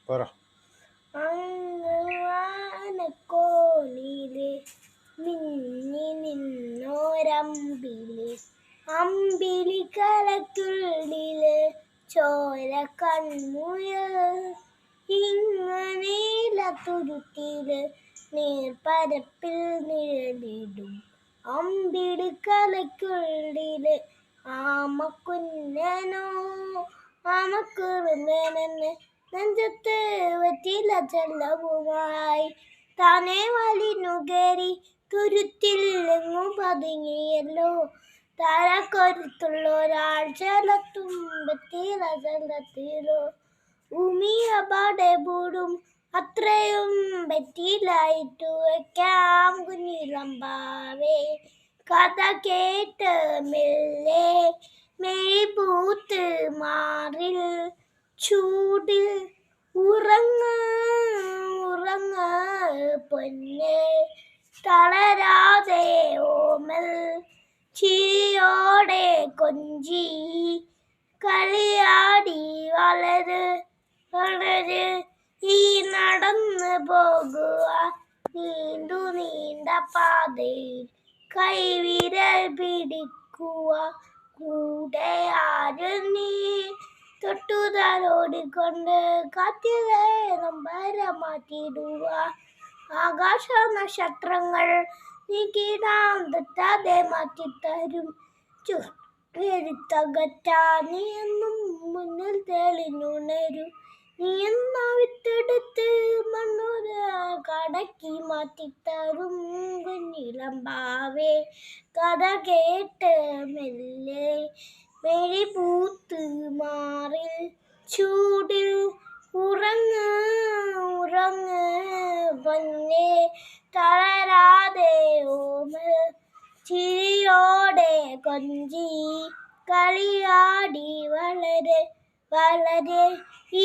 പറ. അങ്ങാനക്കോണില് മിന്നി നിന്നോരമ്പിളി അമ്പിളി കലയ്ക്കുള്ളില് ചോര കൺമുയൽ ഇങ്ങനീല തുരുത്തില് നീർപ്പരപ്പിൽ നിഴലിടും അമ്പിളി കലയ്ക്കുള്ളില് ആമക്കുഞ്ഞനോ ആമക്കുറുമ്പനെന്ന് നെഞ്ചത്ത് വെറ്റില ചെല്ലവുമായി താനെ വലിഞ്ഞു കയറി തുരുത്തിൽ എങ്ങും പതുങ്ങിയല്ലോ. തലക്കൊരുത്തുള്ളൊരാൾ ചെലത്തുമ്പെത്തിയില ചെല്ലത്തിലോ ഉമിയപാടെ പൂടും അത്രയും പറ്റിയില്ലായിട്ടു വയ്ക്കാം കുഞ്ഞിലമ്പാവേ. കഥ കേട്ട് മെല്ലെ മെഴി പൂത്ത് മാറിൽ ചൂടിൽ ഉറങ്ങ് ഉറങ്ങ് പൊന്നെ തളരാതെ ഓമൽ ചിരിയോടെ കൊഞ്ചി കളിയാടി വളര് വളര് ഈ നടന്നു പോകുക നീണ്ടു നീണ്ട പാതയിൽ കൈവിരൽ പിടിക്കുക കൂടെ ആര് നീ തൊട്ടുതാലോടിക്കൊണ്ട് കാറ്റിലെ നമ്പരം മാറ്റിയിടുക ആകാശ നക്ഷത്രങ്ങൾ നീക്കിടാൻ തെറ്റാതെ മാറ്റിത്തരും ചുരുത്തകറ്റാ നീ എന്നും മുന്നിൽ തെളിഞ്ഞുണരും നീ എന്ന വിത്തെടുത്ത് മണ്ണൊര കടക്കി മാറ്റിത്തരും കുഞ്ഞിലമ്പാവേ. കഥ കേട്ട് മെല്ലെ മെഴി പൂത്ത് മാറിൽ ചൂടിൽ ഉറങ്ങ് ഉറങ്ങ് പൊന്നെ തളരാതെ ഓമൽ ചിരിയോടെ കൊഞ്ചി കളിയാടി വളര് വളര് ഈ